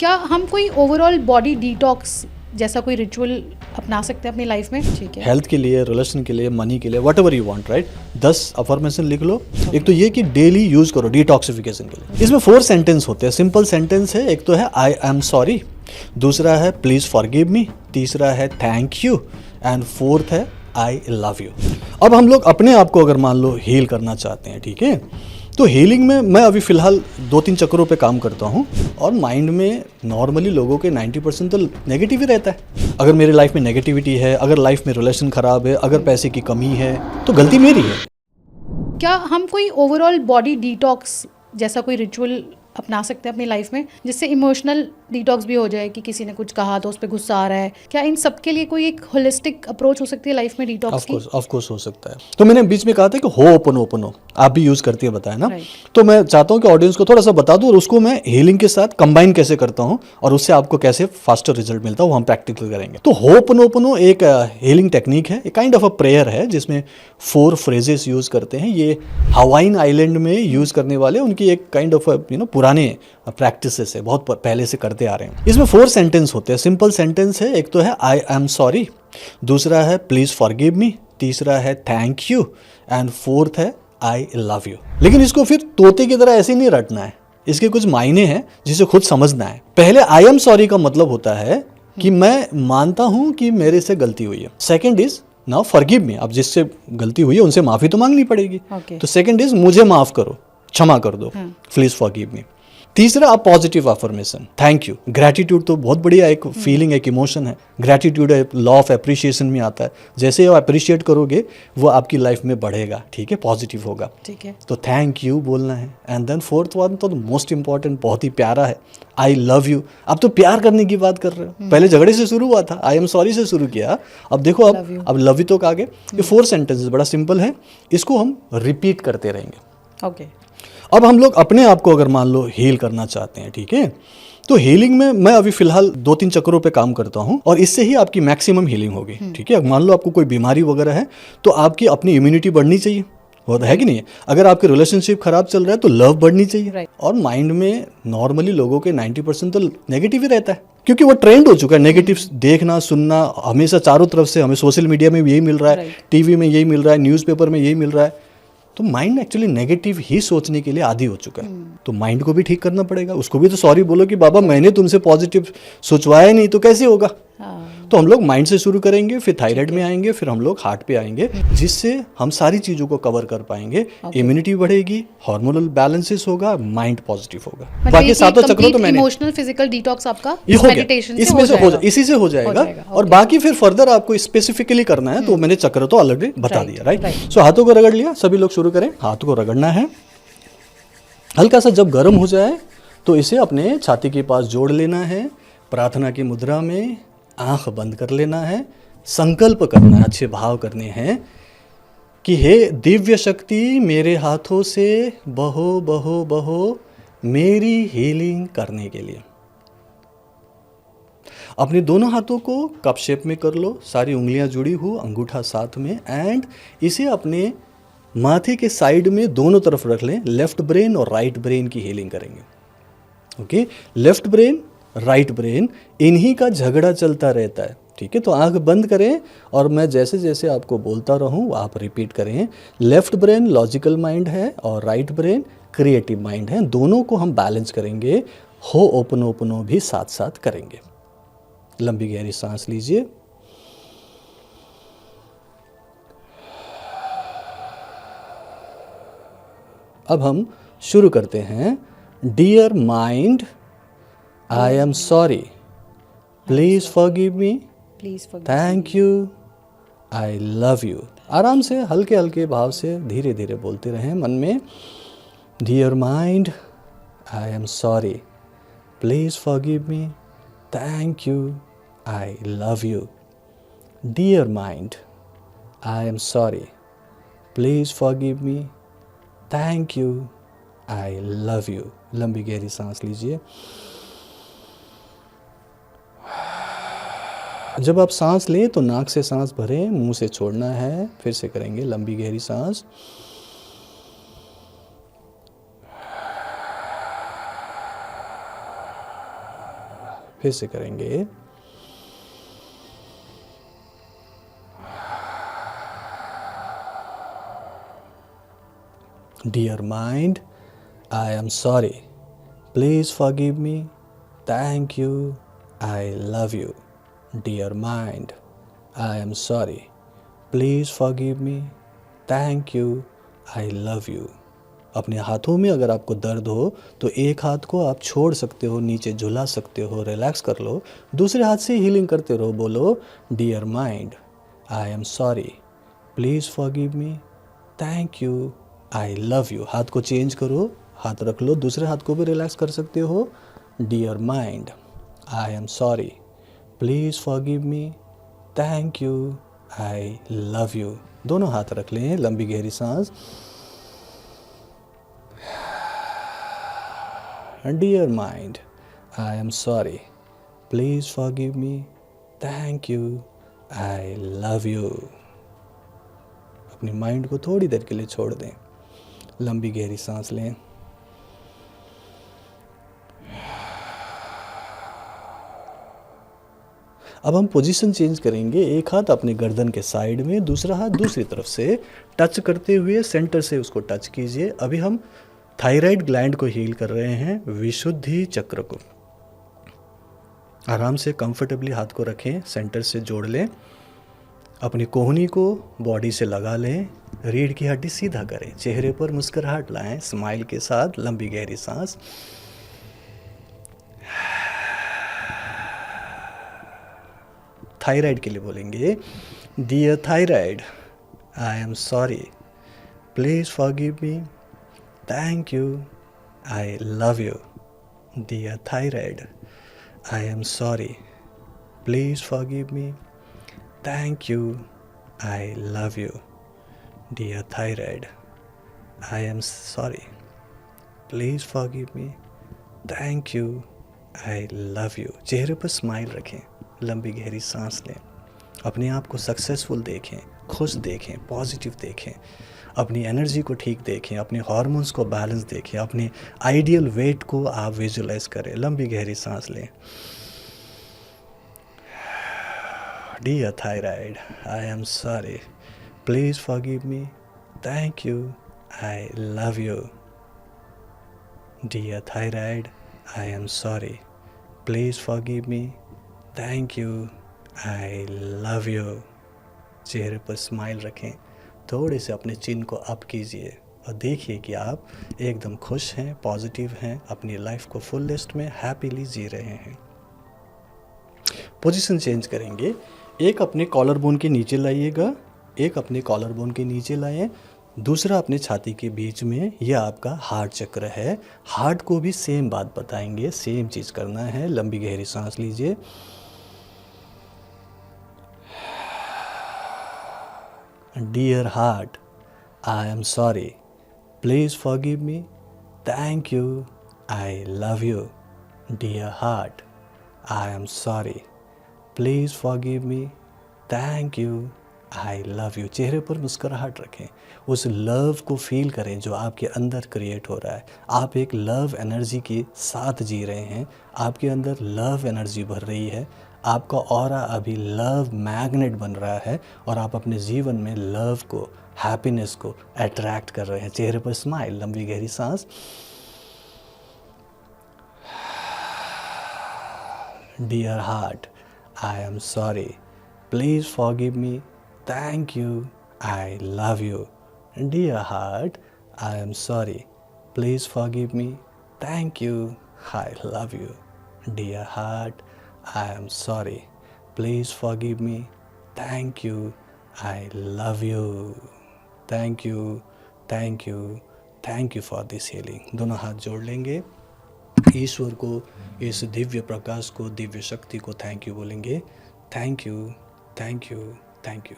क्या हम कोई ओवरऑल बॉडी डिटॉक्स जैसा कोई रिचुअल अपना सकते हैं अपनी लाइफ में? ठीक है, हेल्थ के लिए, रिलेशन के लिए, मनी के लिए, what ever you want, right. 10 affirmation लिख लो। एक तो ये कि डेली यूज करो डिटॉक्सिफिकेशन के लिए। इसमें 4 सेंटेंस होते हैं, सिंपल सेंटेंस है। एक तो है आई एम सॉरी, दूसरा है प्लीज फॉरगिव मी, तीसरा है थैंक यू, एंड फोर्थ है आई लव यू। अब हम लोग अपने आप को अगर मान लो हील करना चाहते हैं, ठीक है, तो हीलिंग में मैं अभी फ़िलहाल 2-3 चक्रों पे काम करता हूँ। और माइंड में नॉर्मली लोगों के 90% तो नेगेटिव ही रहता है। अगर मेरी लाइफ में नेगेटिविटी है, अगर लाइफ में रिलेशन ख़राब है, अगर पैसे की कमी है, तो गलती मेरी है। क्या हम कोई ओवरऑल बॉडी डिटॉक्स जैसा कोई रिचुअल अपना सकते हैं अपनी लाइफ में, जिससे इमोशनल डिटॉक्स भी हो जाए कि किसी ने कुछ कहा तो उस पर गुस्सा आ रहा है? क्या इन सब के लिए कोई एक होलिस्टिक अप्रोच हो सकती है लाइफ में डिटॉक्स की? ऑफ कोर्स हो सकता है। तो मैंने बीच में कहा था कि हो ओपन हो, आप भी यूज़ करती है, बताया ना। Right. तो मैं चाहता हूँ कि ऑडियंस को थोड़ा सा बता दूँ और उसको मैं हीलिंग के साथ कंबाइन कैसे करता हूँ और उससे आपको कैसे फास्टर रिजल्ट मिलता है, वो हम प्रैक्टिकल करेंगे। तो हो ओपन एक हीलिंग टेक्निक है, एक काइंड ऑफ अ प्रेयर है जिसमें 4 फ्रेजेस यूज़ करते हैं। ये हवाइन आइलैंड में यूज़ करने वाले उनकी एक काइंड ऑफ पुराने प्रैक्टिसेस है, बहुत पहले से करते आ रहे हैं। इसमें 4 सेंटेंस होते हैं, सिंपल सेंटेंस है। एक तो है आई एम सॉरी, दूसरा है प्लीज फॉरगिव मी, तीसरा है थैंक यू, एंड फोर्थ है आई लव यू। लेकिन इसको फिर तोते की तरह ऐसे नहीं रटना है, इसके कुछ मायने हैं जिसे खुद समझना है। पहले आई एम सॉरी का मतलब होता है कि मैं मानता हूं कि मेरे से गलती हुई है। Second is now forgive me, अब जिससे गलती हुई है उनसे माफी तो मांगनी पड़ेगी। तो सेकंड इज मुझे माफ करो, क्षमा कर दो, प्लीज फॉरगिव मी। तीसरा आप positive affirmation, thank you. Gratitude तो बहुत बढ़िया एक फीलिंग, एक इमोशन है। ग्रैटिट्यूड लॉ ऑफ अप्रिशिएशन में आता है। जैसे आप अप्रिशिएट करोगे वो आपकी लाइफ में बढ़ेगा, ठीक है, पॉजिटिव होगा, ठीक है। तो थैंक यू बोलना है। एंड देन फोर्थ वन तो मोस्ट इंपॉर्टेंट, बहुत ही प्यारा है, आई लव यू। अब तो प्यार करने की बात कर रहे हो, पहले झगड़े से शुरू हुआ था, आई एम सॉरी से शुरू किया, अब देखो अब लव यू तो आगे। ये 4 सेंटेंसेस बड़ा सिंपल है, इसको हम रिपीट करते रहेंगे। ओके। अब हम लोग अपने आप को अगर मान लो हील करना चाहते हैं, ठीक है, तो हीलिंग में मैं अभी फिलहाल 2-3 चक्रों पे काम करता हूं और इससे ही आपकी मैक्सिमम हीलिंग होगी, ठीक है। मान लो आपको कोई बीमारी वगैरह है तो आपकी अपनी इम्यूनिटी बढ़नी चाहिए, वो है कि नहीं है। अगर आपके रिलेशनशिप खराब चल रहा है तो लव बढ़नी चाहिए। और माइंड में नॉर्मली लोगों के 90% तो नेगेटिव ही रहता है, क्योंकि वो ट्रेंड हो चुका है नेगेटिव देखना सुनना हमेशा चारों तरफ से। हमें सोशल मीडिया में भी यही मिल रहा है, टीवी में यही मिल रहा है, न्यूज़पेपर में यही मिल रहा है। तो माइंड एक्चुअली नेगेटिव ही सोचने के लिए आदी हो चुका है। तो माइंड को भी ठीक करना पड़ेगा, उसको भी तो सॉरी बोलो कि बाबा मैंने तुमसे पॉजिटिव सोचवाया नहीं, तो कैसे होगा। तो हम लोग माइंड से शुरू करेंगे, फिर थायराइड में आएंगे, फिर हम लोग हार्ट पे आएंगे, जिससे हम सारी चीज़ों को कवर कर पाएंगे। इम्यूनिटी बढ़ेगी, हार्मोनल बैलेंसेस होगा, माइंड पॉजिटिव होगा। बाकी 7 चक्रों तो मैंने इमोशनल फिजिकल डिटॉक्स आपका ये हो गया, इसमें से हो जाएगा, इसी से हो जाएगा। और बाकी फिर फर्दर आपको स्पेसिफिकली करना है तो मैंने चक्र तो ऑलरेडी बता दिया, राइट। सो हाथों को रगड़ लिया, सभी लोग शुरू करें। हाथ को रगड़ना है, हल्का सा जब गर्म हो जाए तो इसे अपने छाती के पास जोड़ लेना है। प्रार्थना की मुद्रा में आंख बंद कर लेना है, संकल्प करना है, अच्छे भाव करने हैं कि हे दिव्य शक्ति मेरे हाथों से बहो बहो बहो मेरी हीलिंग करने के लिए। अपने दोनों हाथों को कप शेप में कर लो, सारी उंगलियां जुड़ी हो, अंगूठा साथ में, एंड इसे अपने माथे के साइड में दोनों तरफ रख लें। लेफ्ट ब्रेन और राइट ब्रेन की हीलिंग करेंगे। Okay, left brain right brain इन्हीं का झगड़ा चलता रहता है, ठीक है। तो आंख बंद करें और मैं जैसे जैसे आपको बोलता रहूं आप रिपीट करें। लेफ्ट ब्रेन लॉजिकल माइंड है और राइट ब्रेन क्रिएटिव माइंड है, दोनों को हम बैलेंस करेंगे। हो ओपनो भी साथ साथ करेंगे। लंबी गहरी सांस लीजिए। अब हम शुरू करते हैं। Dear mind, I am sorry, please forgive me, thank you, I love you. आराम से हल्के हल्के भाव से धीरे धीरे बोलते रहें मन में। Dear mind, I am sorry, please forgive me, thank you, I love you. Dear mind, I am sorry, please forgive me, thank you, I love you. लंबी गहरी सांस लीजिए। जब आप सांस लें तो नाक से सांस भरें, मुंह से छोड़ना है। फिर से करेंगे लंबी गहरी सांस। फिर से करेंगे। Dear mind, I am sorry. Please forgive me. Thank you. I love you. Dear mind, I am sorry. Please forgive me. Thank you. I love you. अपने हाथों में अगर आपको दर्द हो तो एक हाथ को आप छोड़ सकते हो, नीचे झुला सकते हो, रिलैक्स कर लो, दूसरे हाथ से हीलिंग करते रहो। बोलो, dear mind, I am sorry, please forgive me, thank you, I love you. हाथ को चेंज करो, हाथ रख लो, दूसरे हाथ को भी रिलैक्स कर सकते हो। Dear mind, I am sorry, please forgive me, thank you, I love you. दोनों हाथ रख लें, लंबी गहरी सांस। Dear mind, I am sorry. Please forgive me. Thank you. I love you. अपनी माइंड को थोड़ी देर के लिए छोड़ दें। लंबी गहरी सांस लें। अब हम पोजीशन चेंज करेंगे। एक हाथ अपने गर्दन के साइड में, दूसरा हाथ दूसरी तरफ से टच करते हुए सेंटर से उसको टच कीजिए। अभी हम थायराइड ग्लैंड को हील कर रहे हैं, विशुद्धि चक्र को। आराम से कंफर्टेबली हाथ को रखें, सेंटर से जोड़ लें, अपनी कोहनी को बॉडी से लगा लें, रीढ़ की हड्डी सीधा करें, चेहरे पर मुस्कुराहट लाएं, स्माइल के साथ। लंबी गहरी सांस। थायराइड के लिए बोलेंगे, dear thyroid, I am sorry, please forgive me, Thank you. I love you. Dear thyroid, I am sorry. Please forgive me. Thank you. I love you. Dear thyroid, I am sorry. Please forgive me. Thank you. I love you. चेहरे पर smile रखें, लंबी गहरी सांस लें, अपने आप को सक्सेसफुल देखें, खुश देखें, पॉजिटिव देखें, अपनी एनर्जी को ठीक देखें, अपने हार्मोन्स को बैलेंस देखें, अपने आइडियल वेट को आप विजुलाइज करें। लंबी गहरी सांस लें। Dear thyroid, I am sorry, please forgive me, thank you, I love you. Dear thyroid, I am sorry, please forgive me, thank you, I love you. चेहरे पर स्माइल रखें, थोड़े से अपने चिन को अप कीजिए और देखिए कि आप एकदम खुश हैं, पॉजिटिव हैं, अपनी लाइफ को फुलेस्ट में हैप्पीली जी रहे हैं। पोजीशन चेंज करेंगे। एक अपने कॉलर बोन के नीचे लाइएगा, एक अपने कॉलर बोन के नीचे लाएं, दूसरा अपने छाती के बीच में। यह आपका हार्ट चक्र है। हार्ट को भी सेम बात बताएंगे, सेम चीज़ करना है। लंबी गहरी सांस लीजिए। Dear heart, I am sorry. Please forgive me. Thank you. I love you. Dear heart, I am sorry. Please forgive me. Thank you. I love you. चेहरे पर मुस्कुराहट रखें, उस लव को फील करें जो आपके अंदर क्रिएट हो रहा है। आप एक लव एनर्जी के साथ जी रहे हैं, आपके अंदर लव एनर्जी भर रही है, आपका ऑरा अभी लव मैग्नेट बन रहा है और आप अपने जीवन में लव को, हैप्पीनेस को अट्रैक्ट कर रहे हैं। चेहरे पर स्माइल, लंबी गहरी सांस। Dear heart, I am sorry, please forgive me, thank you, I love you. Dear heart, I am sorry, please forgive me, thank you, I love you. Dear heart, I am sorry. Please forgive me. Thank you. I love you. Thank you. Thank you. Thank you for this healing. दोनों हाथ जोड़ लेंगे। ईश्वर को, इस दिव्य प्रकाश को, दिव्य शक्ति को thank you बोलेंगे। Thank you, thank you, thank you.